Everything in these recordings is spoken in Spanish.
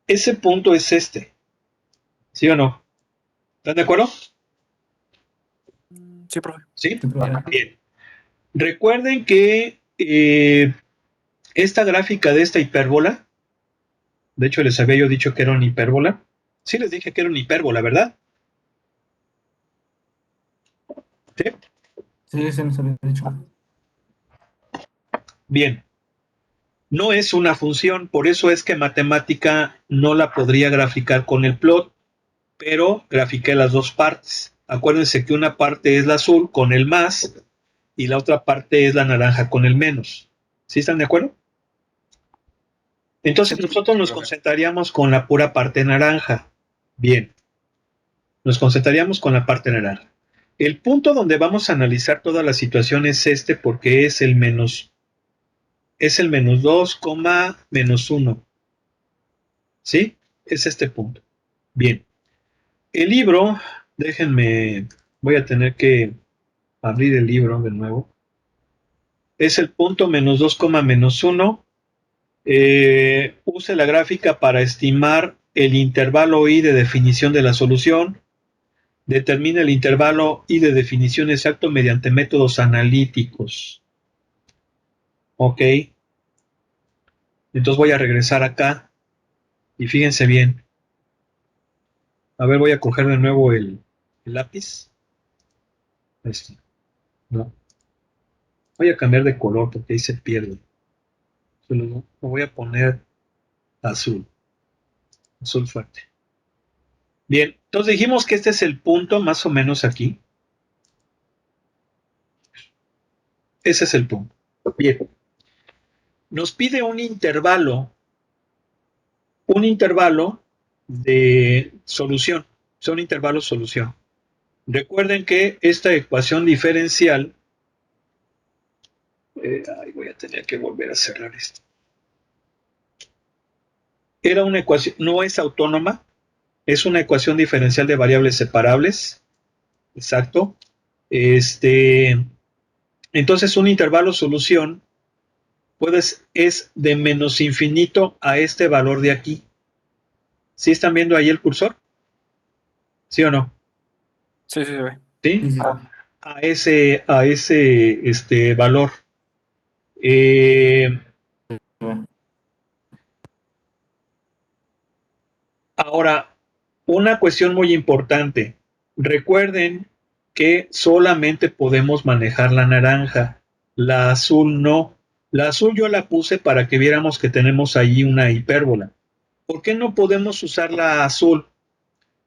ese punto es este, ¿sí o no? ¿Están de acuerdo? Sí, profe. ¿Sí? Sí, profe. Bien. Recuerden que esta gráfica de esta hipérbola, de hecho les había yo dicho que era una hipérbola. Sí les dije que era una hipérbola, ¿verdad? ¿Sí? Sí, se nos había dicho. Bien. No es una función, por eso es que matemática no la podría graficar con el plot, pero grafiqué las dos partes. Acuérdense que una parte es la azul con el más y la otra parte es la naranja con el menos. ¿Sí están de acuerdo? Sí, Entonces nosotros nos profe. concentraríamos con la pura parte naranja. Bien, nos concentraríamos con la parte naranja. El punto donde vamos a analizar toda la situación es este porque es el menos 2, menos 1. ¿Sí? Es este punto. Bien. El libro, déjenme, voy a tener que abrir el libro de nuevo. Es el punto menos 2, menos 1. Use la gráfica para estimar el intervalo I de definición de la solución. Determina el intervalo I de definición exacto mediante métodos analíticos. Ok. Entonces voy a regresar acá y fíjense bien. A ver, voy a coger de nuevo el lápiz. Este, no. Voy a cambiar de color porque ahí se pierde. Lo voy a poner azul. Azul fuerte. Bien, entonces dijimos que este es el punto más o menos aquí. Ese es el punto. Bien, nos pide un intervalo de solución. Son intervalos solución. Recuerden que esta ecuación diferencial, voy a tener que volver a cerrar esto. Era una ecuación, no es autónoma, es una ecuación diferencial de variables separables. Exacto. Entonces un intervalo solución es de menos infinito a este valor de aquí. ¿Sí están viendo ahí el cursor? ¿Sí o no? Sí, sí, se ve. ¿Sí? Sí, sí. A ese valor. Eh, Ahora, una cuestión muy importante. Recuerden que solamente podemos manejar la naranja, la azul no. La azul yo la puse para que viéramos que tenemos ahí una hipérbola. ¿Por qué no podemos usar la azul?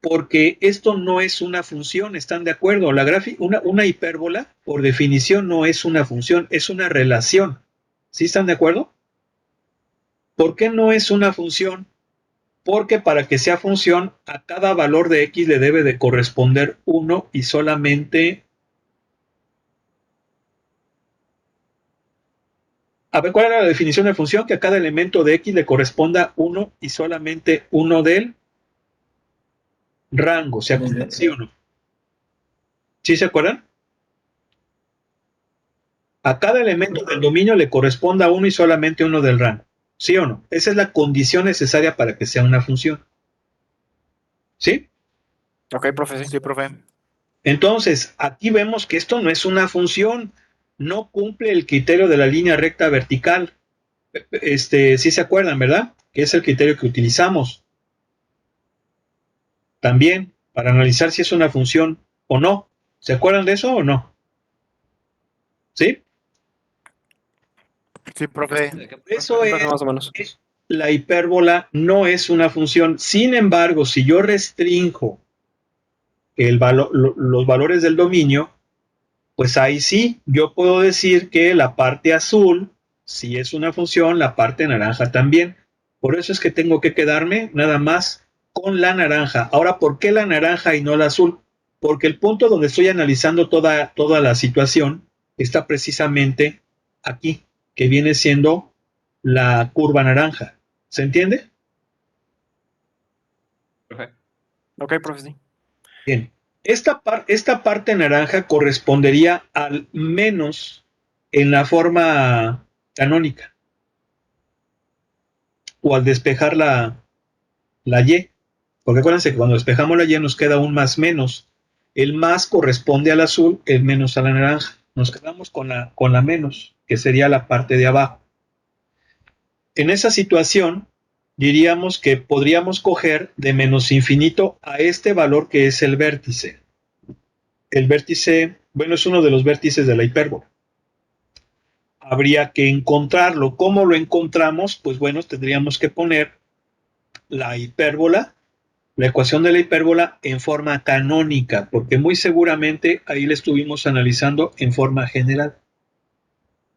Porque esto no es una función, ¿están de acuerdo? Una hipérbola, por definición, no es una función, es una relación. ¿Sí están de acuerdo? ¿Por qué no es una función? Porque para que sea función, a cada valor de x le debe de corresponder uno y solamente... A ver, ¿cuál era la definición de función? Que a cada elemento de x le corresponda uno y solamente uno del rango. ¿Se acuerdan? ¿Sí o no? ¿Sí se acuerdan? A cada elemento del dominio le corresponda uno y solamente uno del rango. ¿Sí o no? Esa es la condición necesaria para que sea una función. ¿Sí? Ok, profe, sí, sí, profe. Entonces, aquí vemos que esto no es una función, no cumple el criterio de la línea recta vertical. Sí se acuerdan, ¿verdad? Que es el criterio que utilizamos también para analizar si es una función o no. ¿Se acuerdan de eso o no? ¿Sí? Sí, profe. Eso Profe, más o menos. es la hipérbola no es una función. Sin embargo, si yo restringo los valores del dominio, pues ahí sí, yo puedo decir que la parte azul, si es una función, la parte naranja también. Por eso es que tengo que quedarme nada más con la naranja. Ahora, ¿por qué la naranja y no la azul? Porque el punto donde estoy analizando toda la situación está precisamente aquí, que viene siendo la curva naranja. ¿Se entiende? Ok, profe, sí. Bien. Esta parte naranja correspondería al menos en la forma canónica o al despejar la y. Porque acuérdense que cuando despejamos la y nos queda un más menos. El más corresponde al azul, el menos a la naranja. Nos quedamos con la menos, que sería la parte de abajo. En esa situación, diríamos que podríamos coger de menos infinito a este valor que es el vértice. El vértice, bueno, es uno de los vértices de la hipérbola. Habría que encontrarlo. ¿Cómo lo encontramos? Pues bueno, tendríamos que poner la hipérbola, la ecuación de la hipérbola en forma canónica, porque muy seguramente ahí la estuvimos analizando en forma general.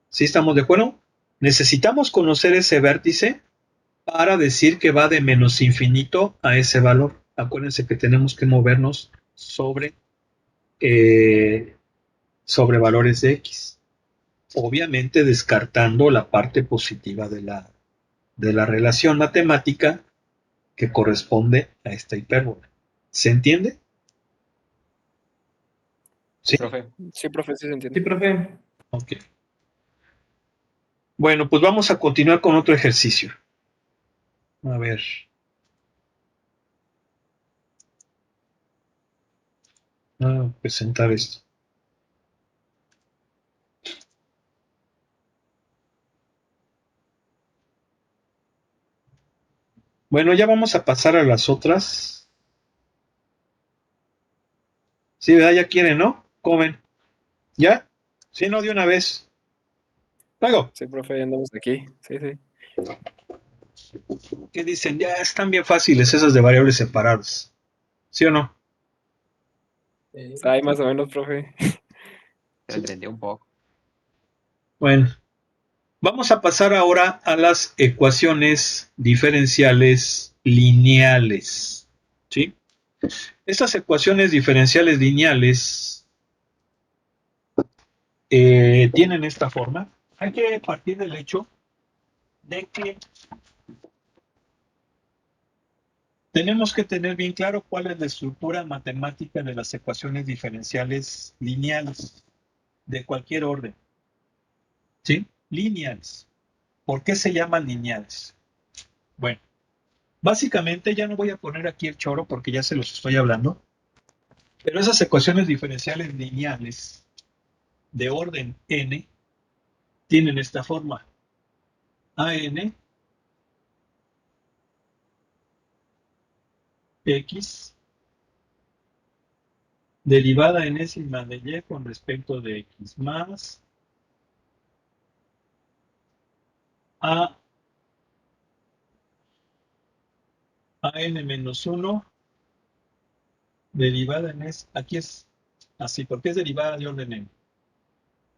¿Sí estamos de acuerdo? Necesitamos conocer ese vértice para decir que va de menos infinito a ese valor. Acuérdense que tenemos que movernos eh, sobre valores de x. Obviamente descartando la parte positiva de la relación matemática que corresponde a esta hipérbola. ¿Se entiende? Sí, Sí. profe. Sí, profe, sí se Sí, entiende. profe. Ok. Bueno, pues vamos a continuar con otro ejercicio. A ver. Presentar esto. Bueno, ya vamos a pasar a las otras. Sí, ¿verdad? Ya quieren, ¿no? ¿Cómo ven? ¿Ya? Sí, no, de una vez. Luego, Sí, profe, ya andamos aquí. Sí, sí. ¿qué dicen? Ya están bien fáciles esas de variables separadas. ¿Sí o no? Ahí más o menos, profe. Se lo entendí un poco. Bueno, vamos a pasar ahora a las ecuaciones diferenciales lineales. ¿Sí? Estas ecuaciones diferenciales lineales tienen esta forma. Hay que partir del hecho de que tenemos que tener bien claro cuál es la estructura matemática de las ecuaciones diferenciales lineales de cualquier orden. ¿Sí? Lineales. ¿Por qué se llaman lineales? Bueno, básicamente ya no voy a poner aquí el choro porque ya se los estoy hablando, pero esas ecuaciones diferenciales lineales de orden n tienen esta forma. AN x derivada enésima de y con respecto de x más a n menos 1 derivada en aquí es así, porque es derivada de orden n.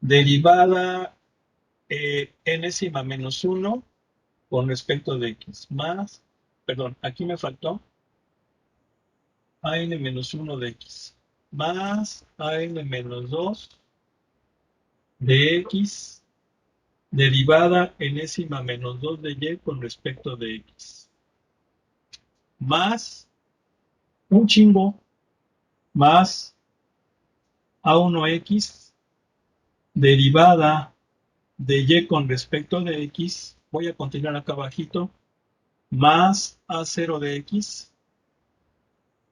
Derivada enésima menos 1 con respecto de x más, perdón, aquí me faltó an menos 1 de x más an menos 2 de x derivada enésima menos 2 de y con respecto de x más un chingo más a1x derivada de y con respecto de x, voy a continuar acá abajito, más a0 de x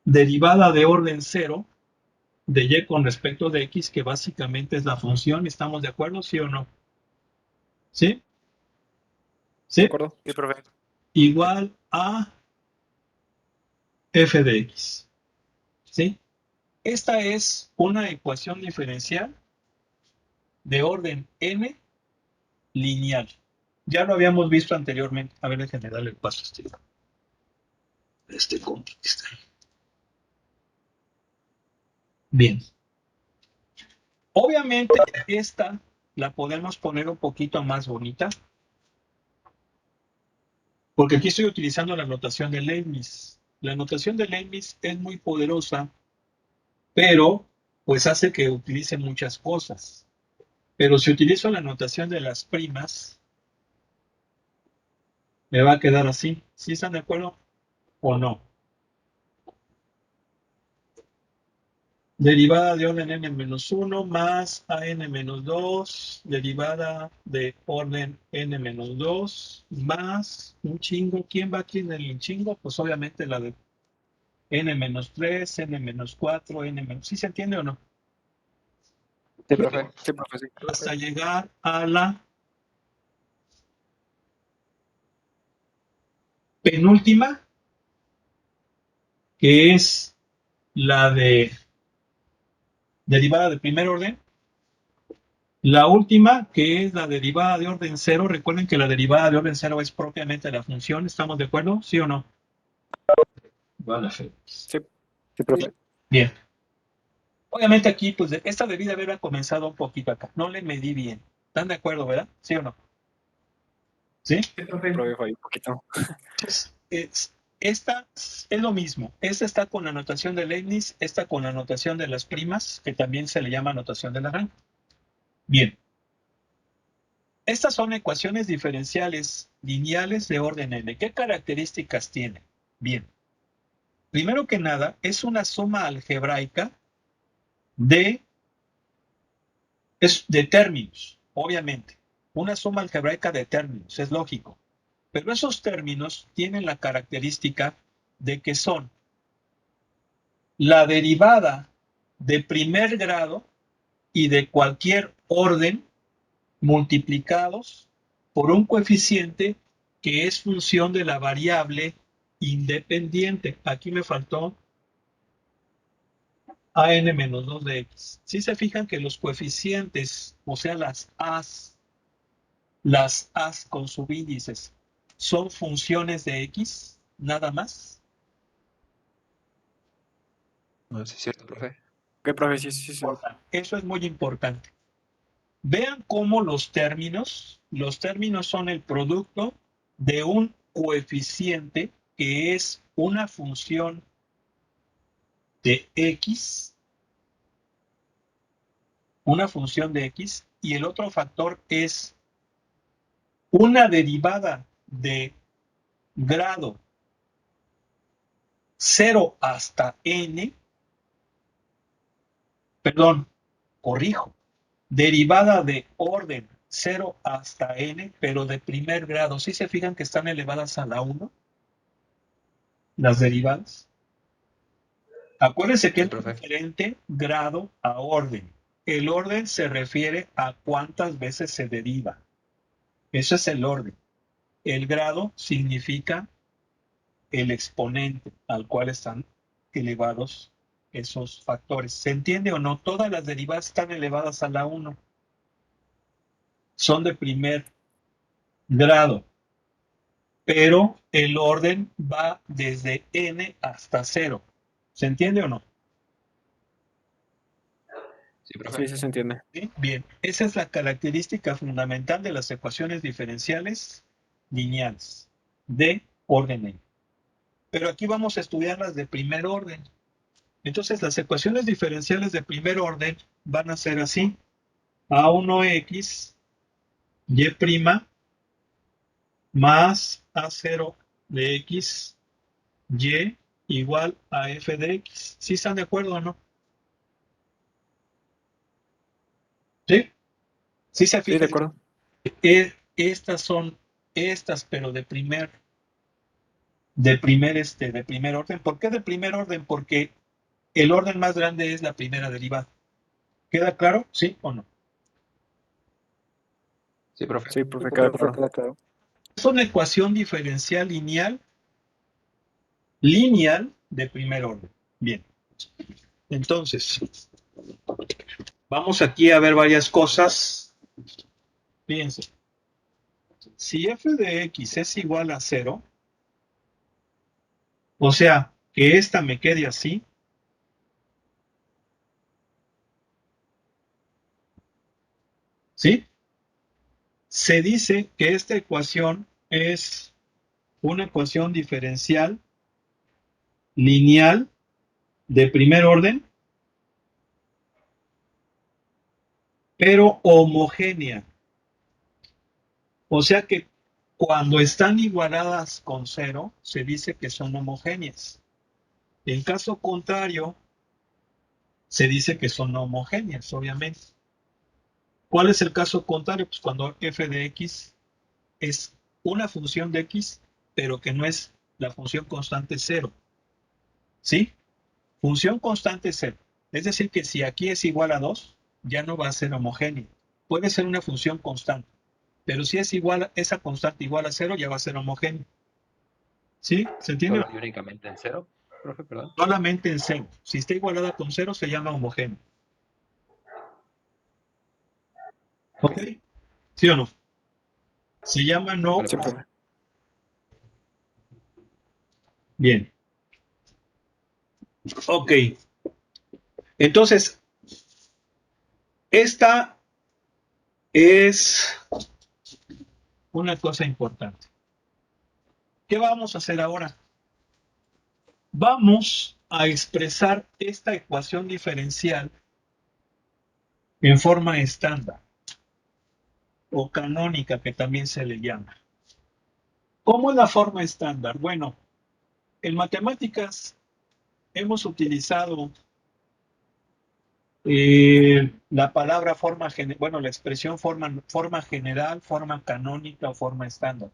derivada de orden 0 de y con respecto de x, que básicamente es la función. ¿Estamos de acuerdo? ¿Sí o no? ¿Sí? ¿De ¿Sí? acuerdo? Sí, profe. Igual a f de x. ¿Sí? Esta es una ecuación diferencial de orden n lineal. Ya lo habíamos visto anteriormente. A ver, déjenme darle el paso a este contexto. Bien. Obviamente, esta la podemos poner un poquito más bonita, porque aquí estoy utilizando la notación de Leibniz. La notación de Leibniz es muy poderosa, pero pues hace que utilice muchas cosas. Pero si utilizo la notación de las primas, me va a quedar así. ¿Sí están de acuerdo o no? Derivada de orden n-1 más an-2, derivada de orden n-2 más un chingo. ¿Quién va aquí en el chingo? Pues obviamente la de n-3, n-4, n-. ¿Sí se entiende o no? Sí, profe. Sí, profe, sí. Hasta llegar a la penúltima, que es la de derivada de primer orden. La última, que es la derivada de orden cero. Recuerden que la derivada de orden cero es propiamente la función. ¿Estamos de acuerdo? ¿Sí o no? Vale. Sí, sí, profe. Bien. Obviamente aquí, pues esta debida haber comenzado un poquito acá. No le medí bien. ¿Están de acuerdo, verdad? ¿Sí o no? ¿Sí? Profe, fue un poquito. Pues, esta es lo mismo. Esta está con la notación de Leibniz, esta con la notación de las primas, que también se le llama notación de Lagrange. Bien. Estas son ecuaciones diferenciales lineales de orden n. ¿Qué características tienen? Bien. Primero que nada, es una suma algebraica de términos, obviamente. Una suma algebraica de términos, es lógico. Pero esos términos tienen la característica de que son la derivada de primer grado y de cualquier orden multiplicados por un coeficiente que es función de la variable independiente. Aquí me faltó an-2 de x. Si se fijan que los coeficientes, o sea, las A's con subíndices, son funciones de x, nada más. No, sí es cierto, profe. ¿Qué, profe? Sí, sí, sí. Eso es muy importante. Vean cómo los términos son el producto de un coeficiente que es una función de x, y el otro factor es una derivada de grado 0 hasta n, perdón, corrijo, derivada de orden 0 hasta n, pero de primer grado. ¿Sí se fijan que están elevadas a la 1? Las derivadas. Acuérdense que Sí, es profe. diferente grado a orden. El orden se refiere a cuántas veces se deriva. Eso es el orden. El grado significa el exponente al cual están elevados esos factores. ¿Se entiende o no? Todas las derivadas están elevadas a la 1. Son de primer grado, pero el orden va desde n hasta 0. ¿Se entiende o no? Sí, profe. Sí, sí se entiende. ¿Sí? Bien, esa es la característica fundamental de las ecuaciones diferenciales lineales de orden n. Pero aquí vamos a estudiar las de primer orden. Entonces, las ecuaciones diferenciales de primer orden van a ser así: A1x y' más A0 de x y igual a f de x. ¿Sí están de acuerdo o no? ¿Sí? ¿Sí se Sí, de fijan? acuerdo. Estas son estas, pero de primer orden. ¿Por qué de primer orden? Porque el orden más grande es la primera derivada. ¿Queda claro? ¿Sí o no? Sí, profe. Sí, profe, queda claro. Es una ecuación diferencial lineal de primer orden. Bien. Entonces, vamos aquí a ver varias cosas. Fíjense. Si f de x es igual a 0, o sea, que esta me quede así, ¿sí? Se dice que esta ecuación es una ecuación diferencial lineal de primer orden, pero homogénea. O sea que cuando están igualadas con 0, se dice que son homogéneas. En caso contrario, se dice que son no homogéneas, obviamente. ¿Cuál es el caso contrario? Pues cuando f de x es una función de x, pero que no es la función constante cero. ¿Sí? Función constante cero. Es decir, que si aquí es igual a 2, ya no va a ser homogéneo. Puede ser una función constante, pero si es igual, esa constante igual a cero, ya va a ser homogéneo. ¿Sí? ¿Se entiende? Solo y únicamente en cero, profe, perdón. Solamente en cero. Si está igualada con cero, se llama homogéneo. ¿Ok? ¿Sí o no? Se llama no. Vale, Sí, profe. profe. Bien. Ok. Entonces, esta es una cosa importante. ¿Qué vamos a hacer ahora? Vamos a expresar esta ecuación diferencial en forma estándar o canónica, que también se le llama. ¿Cómo es la forma estándar? Bueno, en matemáticas hemos utilizado la palabra forma general, bueno, la expresión forma general, forma canónica o forma estándar.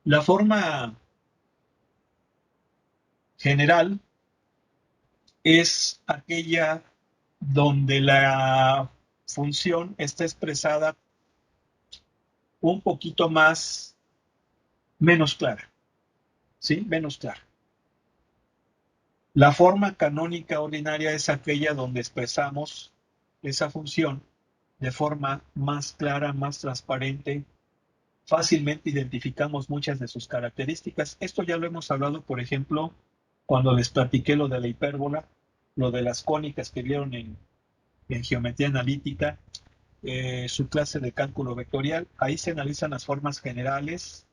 La forma general es aquella donde la función está expresada un poquito menos clara, ¿sí? Menos clara. La forma canónica ordinaria es aquella donde expresamos esa función de forma más clara, más transparente, fácilmente identificamos muchas de sus características. Esto ya lo hemos hablado, por ejemplo, cuando les platiqué lo de la hipérbola, lo de las cónicas que vieron en geometría analítica, su clase de cálculo vectorial. Ahí se analizan las formas generales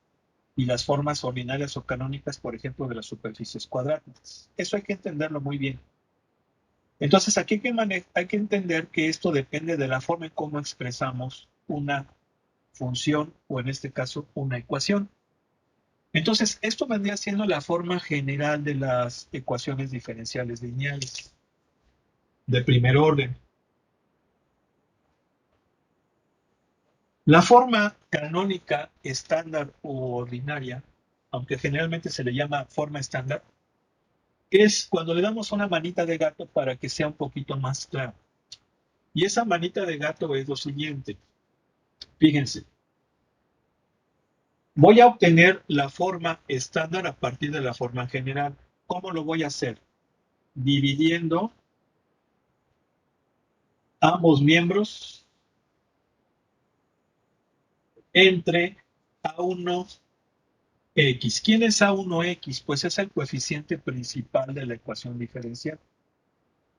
y las formas ordinarias o canónicas, por ejemplo, de las superficies cuadráticas. Eso hay que entenderlo muy bien. Entonces, aquí hay que entender que esto depende de la forma en cómo expresamos una función o en este caso una ecuación. Entonces, esto vendría siendo la forma general de las ecuaciones diferenciales lineales de primer orden. La forma canónica estándar o ordinaria, aunque generalmente se le llama forma estándar, es cuando le damos una manita de gato para que sea un poquito más claro. Y esa manita de gato es lo siguiente. Fíjense, voy a obtener la forma estándar a partir de la forma general. ¿Cómo lo voy a hacer? Dividiendo ambos miembros entre A1X. ¿Quién es A1X? Pues es el coeficiente principal de la ecuación diferencial.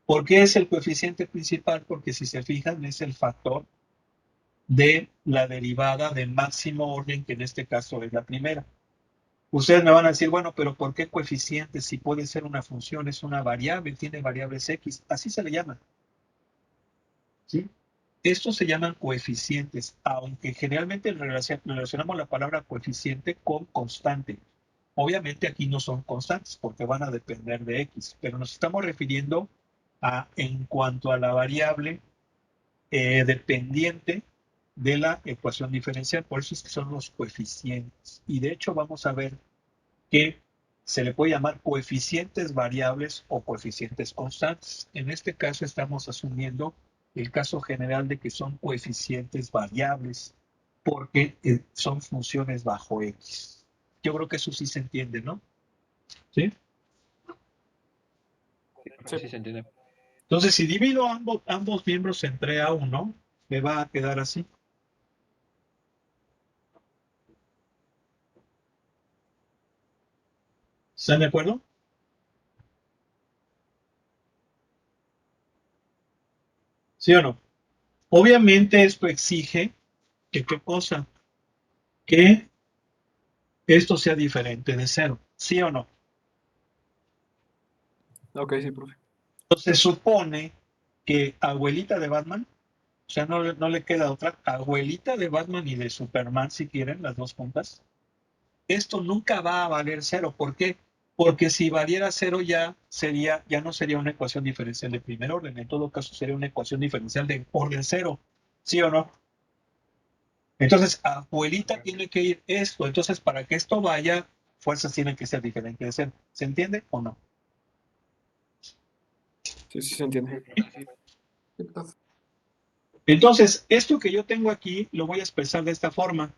¿Por qué es el coeficiente principal? Porque si se fijan es el factor de la derivada de máximo orden, que en este caso es la primera. Ustedes me van a decir, bueno, pero ¿por qué coeficiente? Si puede ser una función, es una variable, tiene variables X. Así se le llama. ¿Sí? Estos se llaman coeficientes, aunque generalmente relacionamos la palabra coeficiente con constante. Obviamente aquí no son constantes porque van a depender de X, pero nos estamos refiriendo a en cuanto a la variable dependiente de la ecuación diferencial. Por eso es que son los coeficientes. Y de hecho vamos a ver que se le puede llamar coeficientes variables o coeficientes constantes. En este caso estamos asumiendo el caso general de que son coeficientes variables porque son funciones bajo X. Yo creo que eso sí se entiende, ¿no? ¿Sí? Sí, profe, sí se entiende. Entonces, si divido ambos miembros entre A1, me va a quedar así. ¿Están de acuerdo? ¿Sí o no? Obviamente esto exige que ¿qué cosa? Que esto sea diferente de cero. ¿Sí o no? Ok, sí, profe. Entonces supone que abuelita de Batman, o sea, no le queda otra, abuelita de Batman y de Superman, si quieren, las dos juntas, esto nunca va a valer cero. ¿Por qué? Porque si valiera cero ya no sería una ecuación diferencial de primer orden. En todo caso sería una ecuación diferencial de orden cero. ¿Sí o no? Entonces, abuelita tiene que ir esto. Entonces, para que esto vaya, fuerzas tienen que ser diferentes de cero. ¿Se entiende o no? Sí, sí se entiende. Entonces, esto que yo tengo aquí lo voy a expresar de esta forma.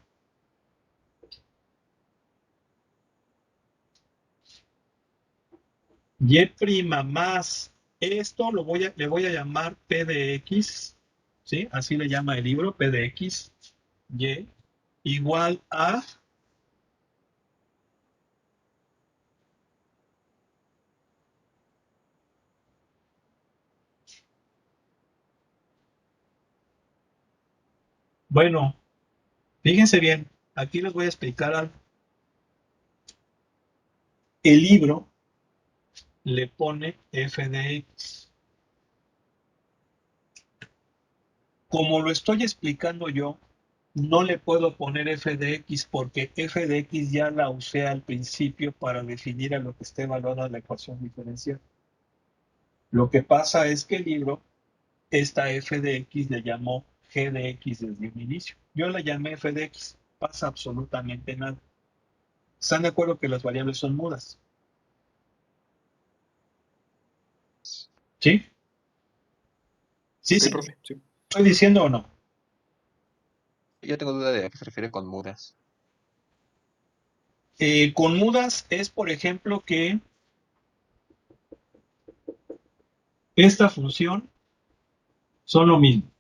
Y' más esto le voy a llamar P de X, ¿sí? Así le llama el libro, P de X, Y, igual a bueno, fíjense bien, aquí les voy a explicar algo. El libro le pone F de X. Como lo estoy explicando yo, no le puedo poner F de X porque F de X ya la usé al principio para definir a lo que esté evaluada la ecuación diferencial. Lo que pasa es que el libro, esta F de X le llamó G de X desde un inicio. Yo la llamé F de X, pasa absolutamente nada. ¿Están de acuerdo que las variables son mudas? ¿Sí? Sí, Sí, sí. profe, sí. ¿Estoy diciendo o no? Yo tengo duda de a qué se refiere con mudas. Con mudas es, por ejemplo, que esta función son lo mismo.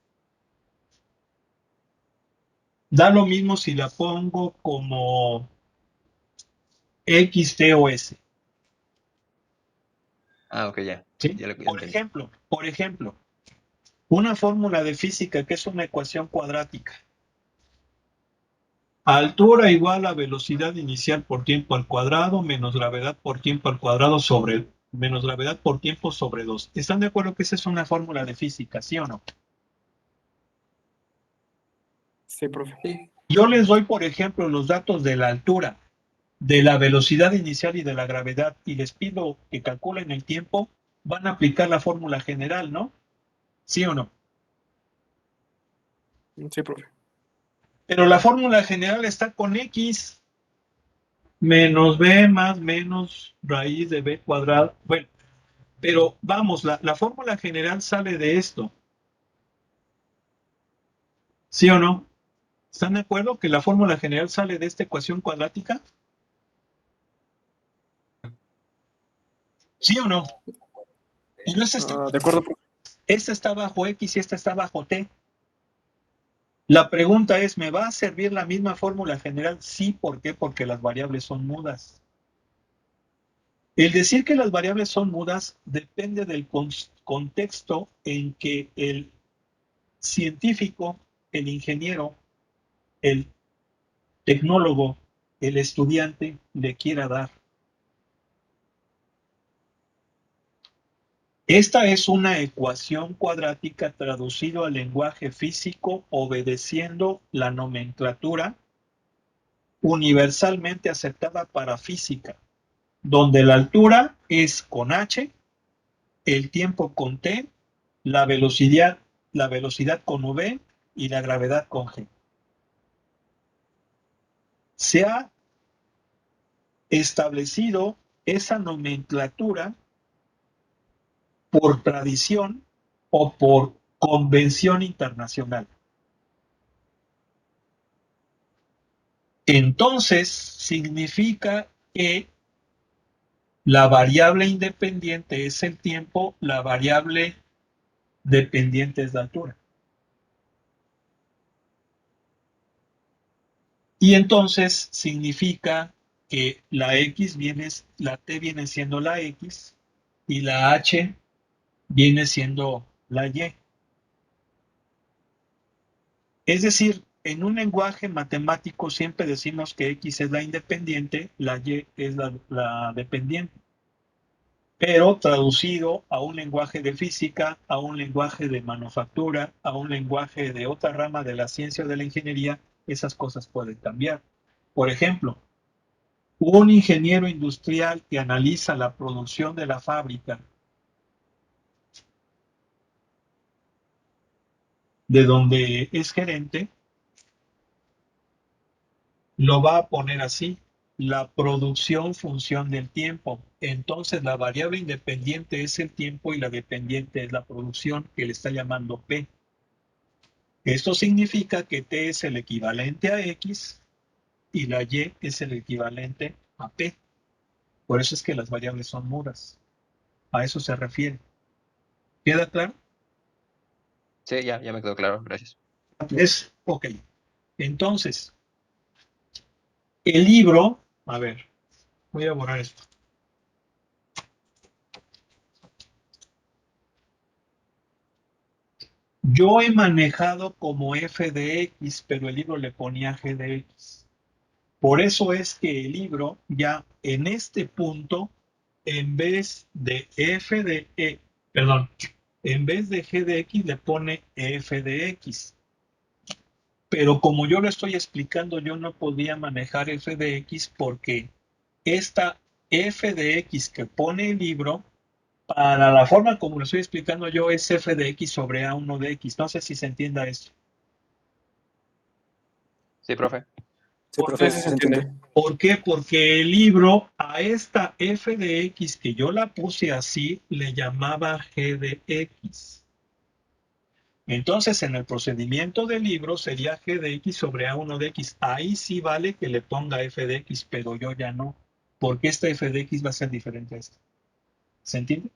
Da lo mismo si la pongo como X, T o S. Ah, ok, ya. ¿Sí? Ya lo entendí. Por ejemplo, una fórmula de física que es una ecuación cuadrática. Altura igual a velocidad inicial por tiempo al cuadrado menos gravedad por tiempo al cuadrado sobre menos gravedad por tiempo sobre 2. ¿Están de acuerdo que esa es una fórmula de física, sí o no? Sí, profe. Sí. Yo les doy, por ejemplo, los datos de la altura, de la velocidad inicial y de la gravedad y les pido que calculen el tiempo, van a aplicar la fórmula general, ¿no? ¿Sí o no? Sí, profe. Pero la fórmula general está con X menos B más menos raíz de B cuadrado. Bueno, pero vamos, la fórmula general sale de esto. ¿Sí o no? ¿Están de acuerdo que la fórmula general sale de esta ecuación cuadrática? ¿Sí o no? Y De acuerdo, profe. esta está bajo X y esta está bajo T. La pregunta es, ¿me va a servir la misma fórmula general? Sí, ¿por qué? Porque las variables son mudas. El decir que las variables son mudas depende del contexto en que el científico, el ingeniero, el tecnólogo, el estudiante le quiera dar. Esta es una ecuación cuadrática traducido al lenguaje físico obedeciendo la nomenclatura universalmente aceptada para física, donde la altura es con H, el tiempo con T, la velocidad con V y la gravedad con G. Se ha establecido esa nomenclatura por tradición o por convención internacional. Entonces, significa que la variable independiente es el tiempo, la variable dependiente es la altura. Y entonces significa que la T viene siendo la X y la H viene siendo la Y. Es decir, en un lenguaje matemático siempre decimos que X es la independiente, la Y es la dependiente. Pero traducido a un lenguaje de física, a un lenguaje de manufactura, a un lenguaje de otra rama de la ciencia o de la ingeniería, esas cosas pueden cambiar. Por ejemplo, Un ingeniero industrial que analiza la producción de la fábrica de donde es gerente, lo va a poner así: la producción función del tiempo. Entonces la variable independiente es el tiempo y la dependiente es la producción, que le está llamando P. Esto significa que T es el equivalente a X y la Y es el equivalente a P. Por eso es que las variables son mudas. A eso se refiere. ¿Queda claro? Sí, ya me quedó claro, gracias. Es ok. Entonces, el libro, a ver, voy a borrar esto. Yo he manejado como f de x, pero el libro le ponía g de x. Por eso es que el libro ya en este punto, en vez de f de perdón, en vez de g de x le pone f de x. Pero como yo lo estoy explicando, yo no podía manejar f de x porque esta f de x que pone el libro, para la forma como lo estoy explicando yo, es f de x sobre a1 de x. No sé si se entienda esto. Sí, profe. Sí, profe, Sí, sí se se entiende. entiende. ¿Por qué? Porque el libro a esta f de x que yo la puse así, le llamaba g de x. Entonces, en el procedimiento del libro sería g de x sobre a1 de x. Ahí sí vale que le ponga f de x, pero yo ya no, porque esta f de x va a ser diferente a esta. ¿Se entiende?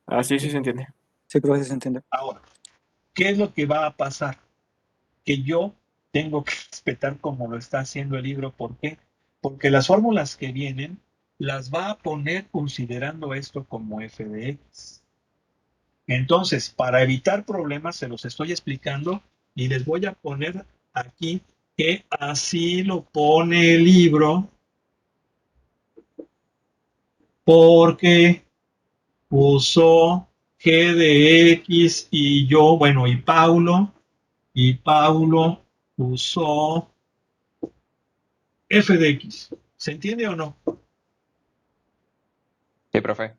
Ah, sí, sí se entiende. Sí, profe, se entiende. Ahora, ¿qué es lo que va a pasar? Que yo tengo que respetar como lo está haciendo el libro. ¿Por qué? Porque las fórmulas que vienen las va a poner considerando esto como f de x. Entonces, para evitar problemas, se los estoy explicando y les voy a poner aquí que así lo pone el libro, porque usó g de x y yo, bueno, y Paulo usó f de x. ¿Se entiende o no? Sí, profe.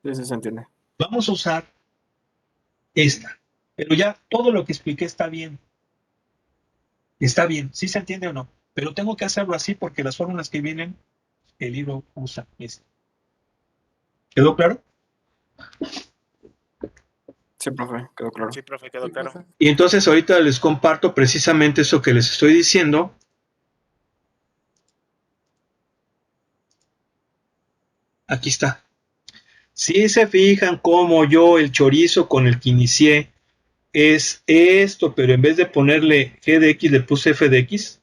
Sí, sí se entiende. Vamos a usar esta. Pero ya todo lo que expliqué está bien. Está bien. ¿Sí se entiende o no? Pero tengo que hacerlo así porque las fórmulas que vienen, el libro usa esto. ¿Quedó claro? Sí, profe, quedó claro. Sí, profe, quedó claro. Y entonces ahorita les comparto precisamente eso que les estoy diciendo. Aquí está. Si se fijan cómo yo el chorizo con el que inicié es esto, pero en vez de ponerle g de x le puse f de x.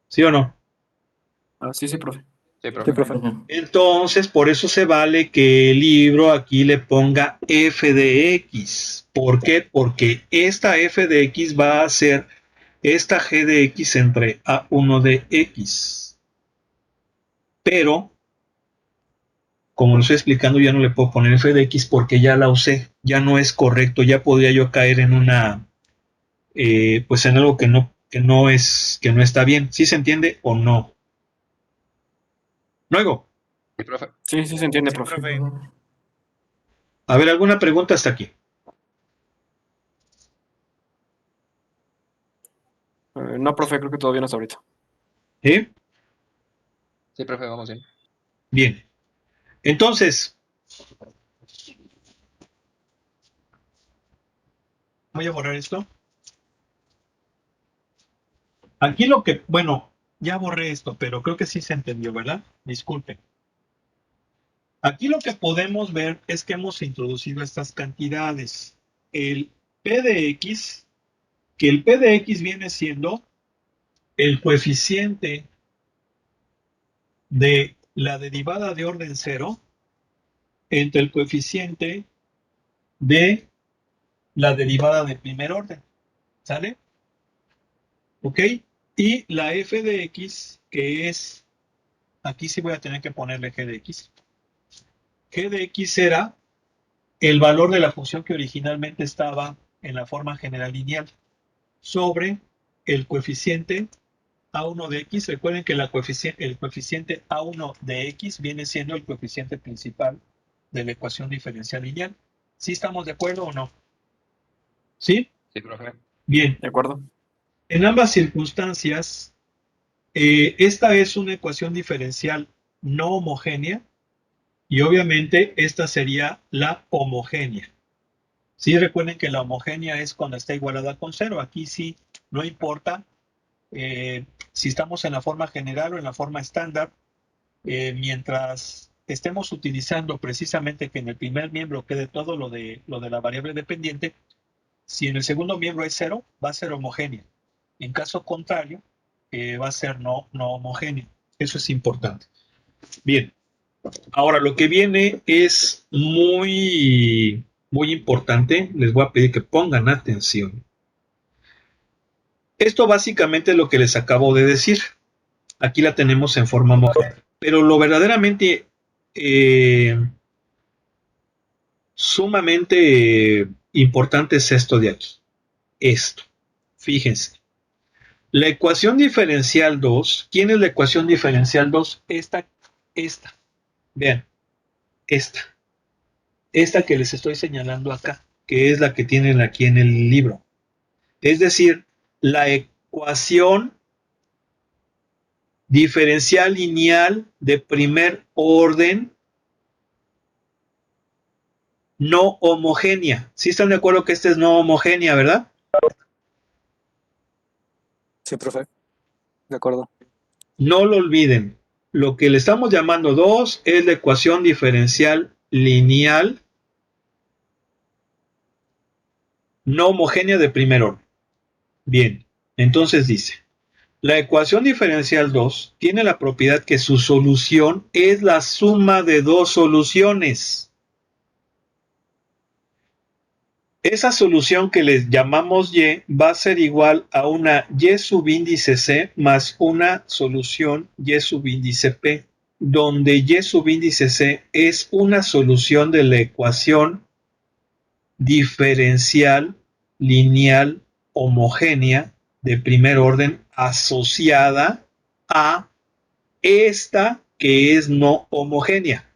¿Sí o no? Ah, sí, sí, profe. Sí, Sí, profe. profe. Entonces, por eso se vale que el libro aquí le ponga f de x. ¿Por qué? Porque esta f de x va a ser esta g de x entre a1 de x. Pero, como lo estoy explicando, ya no le puedo poner f de x porque ya la usé. Ya no es correcto. Ya podría yo caer en una, pues en algo que no está bien. ¿Sí se entiende o no? Luego, Sí, profe. Sí, sí se entiende, Sí, profe. profe. a ver, ¿alguna pregunta hasta aquí? No, profe, creo que todavía no está ahorita. ¿Sí? Sí, profe, vamos bien. Bien. Entonces, voy a borrar esto. Aquí lo que, bueno, ya borré esto, pero creo que sí se entendió, ¿verdad? Disculpen. Aquí lo que podemos ver es que hemos introducido estas cantidades. El P de X, que el P de X viene siendo el coeficiente de la derivada de orden cero entre el coeficiente de la derivada de primer orden. ¿Sale? ¿Ok? Y la f de x, que es, aquí sí voy a tener que ponerle g de x. G de x era el valor de la función que originalmente estaba en la forma general lineal. sobre el coeficiente A1 de X. Recuerden que el coeficiente A1 de X viene siendo el coeficiente principal de la ecuación diferencial lineal. ¿Sí estamos de acuerdo o no? ¿Sí? Sí, profe. Bien. ¿De acuerdo? En ambas circunstancias, esta es una ecuación diferencial no homogénea y obviamente esta sería la homogénea. Sí, recuerden que la homogénea es cuando está igualada con cero. Aquí sí, no importa si estamos en la forma general o en la forma estándar, mientras estemos utilizando precisamente que en el primer miembro quede todo lo de la variable dependiente, si en el segundo miembro es cero, va a ser homogénea. En caso contrario, va a ser no homogénea. Eso es importante. Bien, ahora lo que viene es muy importante. Les voy a pedir que pongan atención. Esto básicamente es lo que les acabo de decir. Aquí la tenemos en forma homogénea. Pero lo verdaderamente sumamente importante es esto de aquí. Esto. Fíjense. La ecuación diferencial 2. ¿Quién es la ecuación diferencial 2? Esta. Vean. Esta que les estoy señalando acá, que es la que tienen aquí en el libro. Es decir, la ecuación diferencial lineal de primer orden no homogénea. ¿Sí están de acuerdo que esta es no homogénea, verdad? Sí, profe. De acuerdo. No lo olviden. Lo que le estamos llamando 2 es la ecuación diferencial lineal no homogénea de primer orden. Bien, entonces dice, la ecuación diferencial 2 tiene la propiedad que su solución es la suma de dos soluciones. Esa solución que les llamamos Y va a ser igual a una Y subíndice C más una solución Y subíndice P, donde Y subíndice C es una solución de la ecuación diferencial lineal homogénea de primer orden asociada a esta que es no homogénea.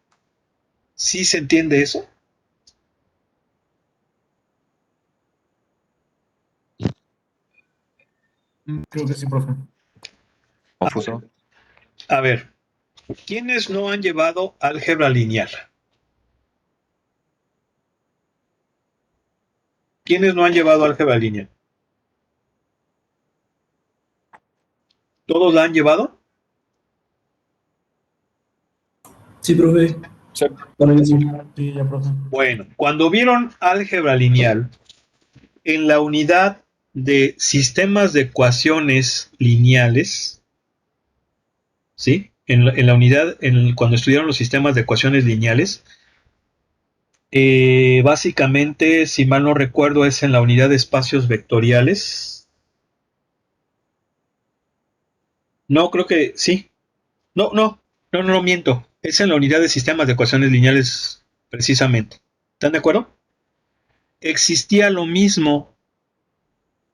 ¿Sí se entiende eso? Creo que sí, profe. Confuso. A ver, ¿quiénes no han llevado álgebra lineal? ¿Quiénes no han llevado álgebra lineal? ¿Todos la han llevado? Sí, profe. Sí. Para que sí. Sí, ya, profe. Bueno, cuando vieron álgebra lineal, en la unidad de sistemas de ecuaciones lineales, ¿sí? En la unidad, cuando estudiaron los sistemas de ecuaciones lineales, básicamente, si mal no recuerdo, es en la unidad de espacios vectoriales. No, creo que sí. No, miento. Es en la unidad de sistemas de ecuaciones lineales, precisamente. ¿Están de acuerdo? Existía lo mismo.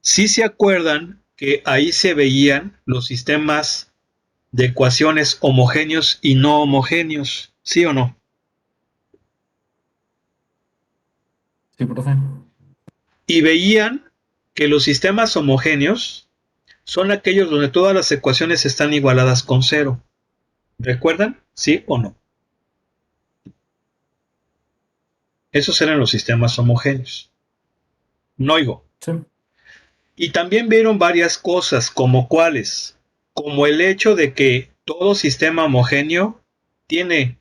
Sí se acuerdan que ahí se veían los sistemas de ecuaciones homogéneos y no homogéneos, ¿sí o no? Sí, profe. Y veían que los sistemas homogéneos son aquellos donde todas las ecuaciones están igualadas con cero. ¿Recuerdan? ¿Sí o no? Esos eran los sistemas homogéneos. No oigo. Sí. Y también vieron varias cosas, como cuáles, como el hecho de que todo sistema homogéneo tiene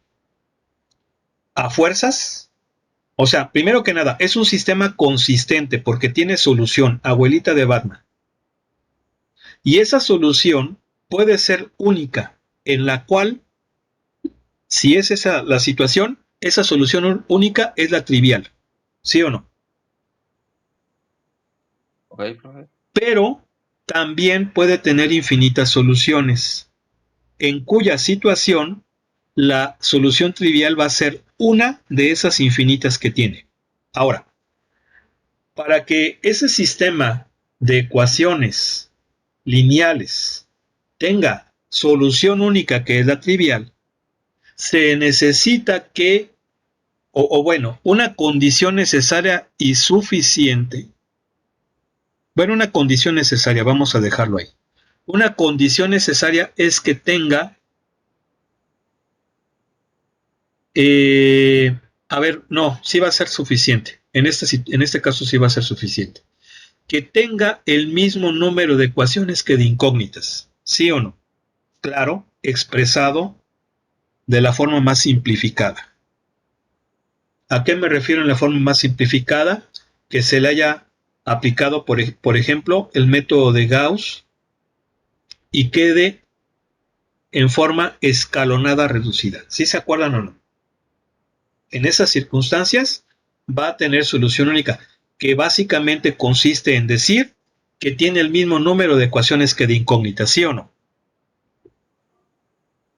a fuerzas, o sea, primero que nada, es un sistema consistente porque tiene solución, abuelita de Batman. Y esa solución puede ser única, en la cual, si es esa la situación, esa solución única es la trivial, ¿sí o no? Ok, profe. Pero también puede tener infinitas soluciones, en cuya situación la solución trivial va a ser una de esas infinitas que tiene. Ahora, para que ese sistema de ecuaciones lineales tenga solución única, que es la trivial, se necesita que, bueno, una condición necesaria y suficiente. Bueno, una condición necesaria, vamos a dejarlo ahí. Una condición necesaria es que tenga, a ver, no, sí va a ser suficiente. En este caso sí va a ser suficiente. Que tenga el mismo número de ecuaciones que de incógnitas, ¿sí o no? Claro, expresado de la forma más simplificada. ¿A qué me refiero en la forma más simplificada? Que se le haya aplicado, por ejemplo, el método de Gauss y quede en forma escalonada reducida. ¿Sí se acuerdan o no? En esas circunstancias va a tener solución única, que básicamente consiste en decir que tiene el mismo número de ecuaciones que de incógnitas, ¿sí o no?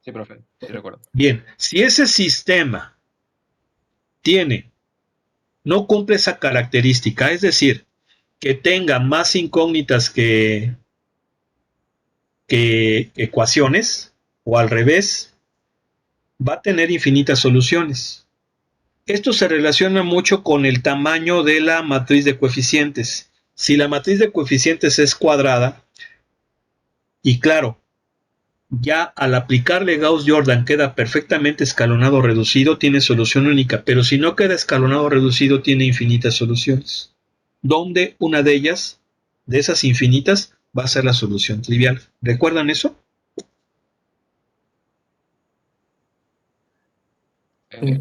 Sí, profe, sí recuerdo. Bien, si ese sistema no cumple esa característica, es decir, que tenga más incógnitas que ecuaciones, o al revés, va a tener infinitas soluciones. Esto se relaciona mucho con el tamaño de la matriz de coeficientes. Si la matriz de coeficientes es cuadrada, y claro, ya al aplicarle Gauss-Jordan queda perfectamente escalonado reducido, tiene solución única, pero si no queda escalonado reducido, tiene infinitas soluciones, donde una de ellas, de esas infinitas, va a ser la solución trivial. ¿Recuerdan eso? Sí.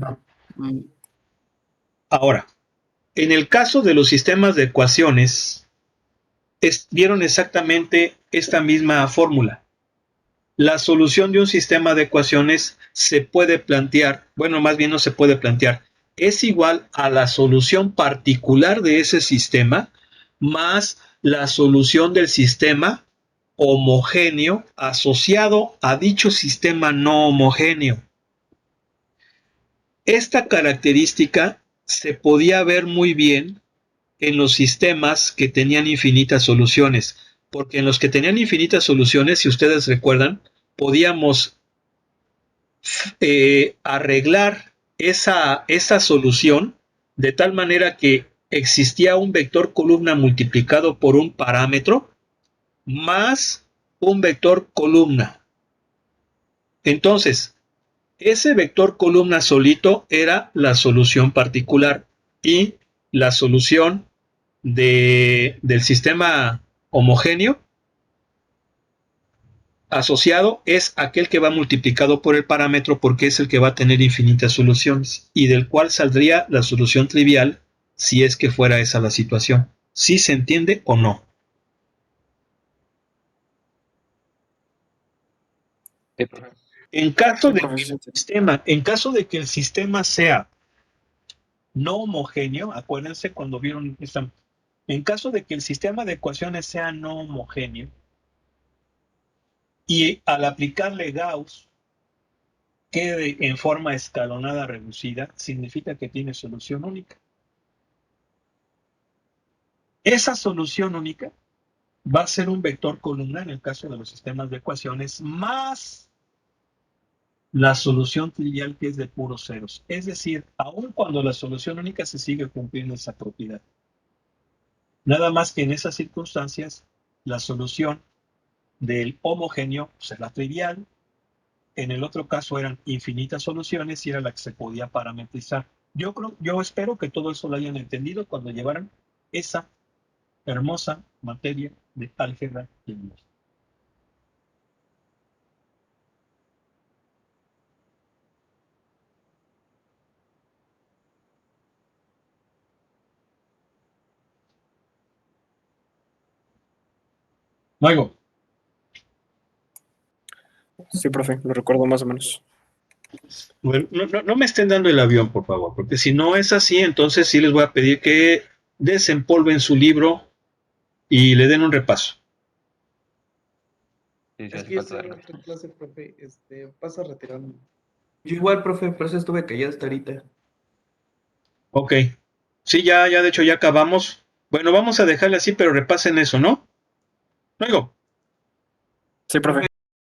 Ahora, en el caso de los sistemas de ecuaciones, vieron exactamente esta misma fórmula. La solución de un sistema de ecuaciones se puede plantear, bueno, más bien no se puede plantear, es igual a la solución particular de ese sistema más la solución del sistema homogéneo asociado a dicho sistema no homogéneo. Esta característica se podía ver muy bien en los sistemas que tenían infinitas soluciones, porque en los que tenían infinitas soluciones, si ustedes recuerdan, podíamos arreglar esa solución de tal manera que existía un vector columna multiplicado por un parámetro más un vector columna. Entonces, ese vector columna solito era la solución particular y la solución del sistema homogéneo asociado es aquel que va multiplicado por el parámetro, porque es el que va a tener infinitas soluciones y del cual saldría la solución trivial si es que fuera esa la situación. ¿Sí se entiende o no? Sí, profe. En caso Sí, de profe, que sí, el sí. sistema sea no homogéneo, acuérdense cuando vieron esta, en caso de que el sistema de ecuaciones sea no homogéneo y al aplicarle Gauss quede en forma escalonada reducida, significa que tiene solución única. Esa solución única va a ser un vector columna en el caso de los sistemas de ecuaciones más la solución trivial, que es de puros ceros. Es decir, aun cuando la solución única se sigue cumpliendo esa propiedad. Nada más que en esas circunstancias la solución del homogéneo será trivial. En el otro caso eran infinitas soluciones y era la que se podía parametrizar. Yo espero que todo eso lo hayan entendido cuando llevaran esa hermosa materia de álgebra lineal. Luego, Sí, profe, lo recuerdo más o menos. bueno, no me estén dando el avión, por favor, porque si no es así, entonces sí les voy a pedir que desempolven su libro y le den un repaso. Sí, sí, Es hace que yo falta estoy en darle. otra clase, profe. Pasa retirando. Yo igual, profe, por eso estuve callado hasta ahorita. Ok. Sí, ya de hecho ya acabamos. Bueno, vamos a dejarle así, pero repasen eso, ¿no? Luego. Sí, profe.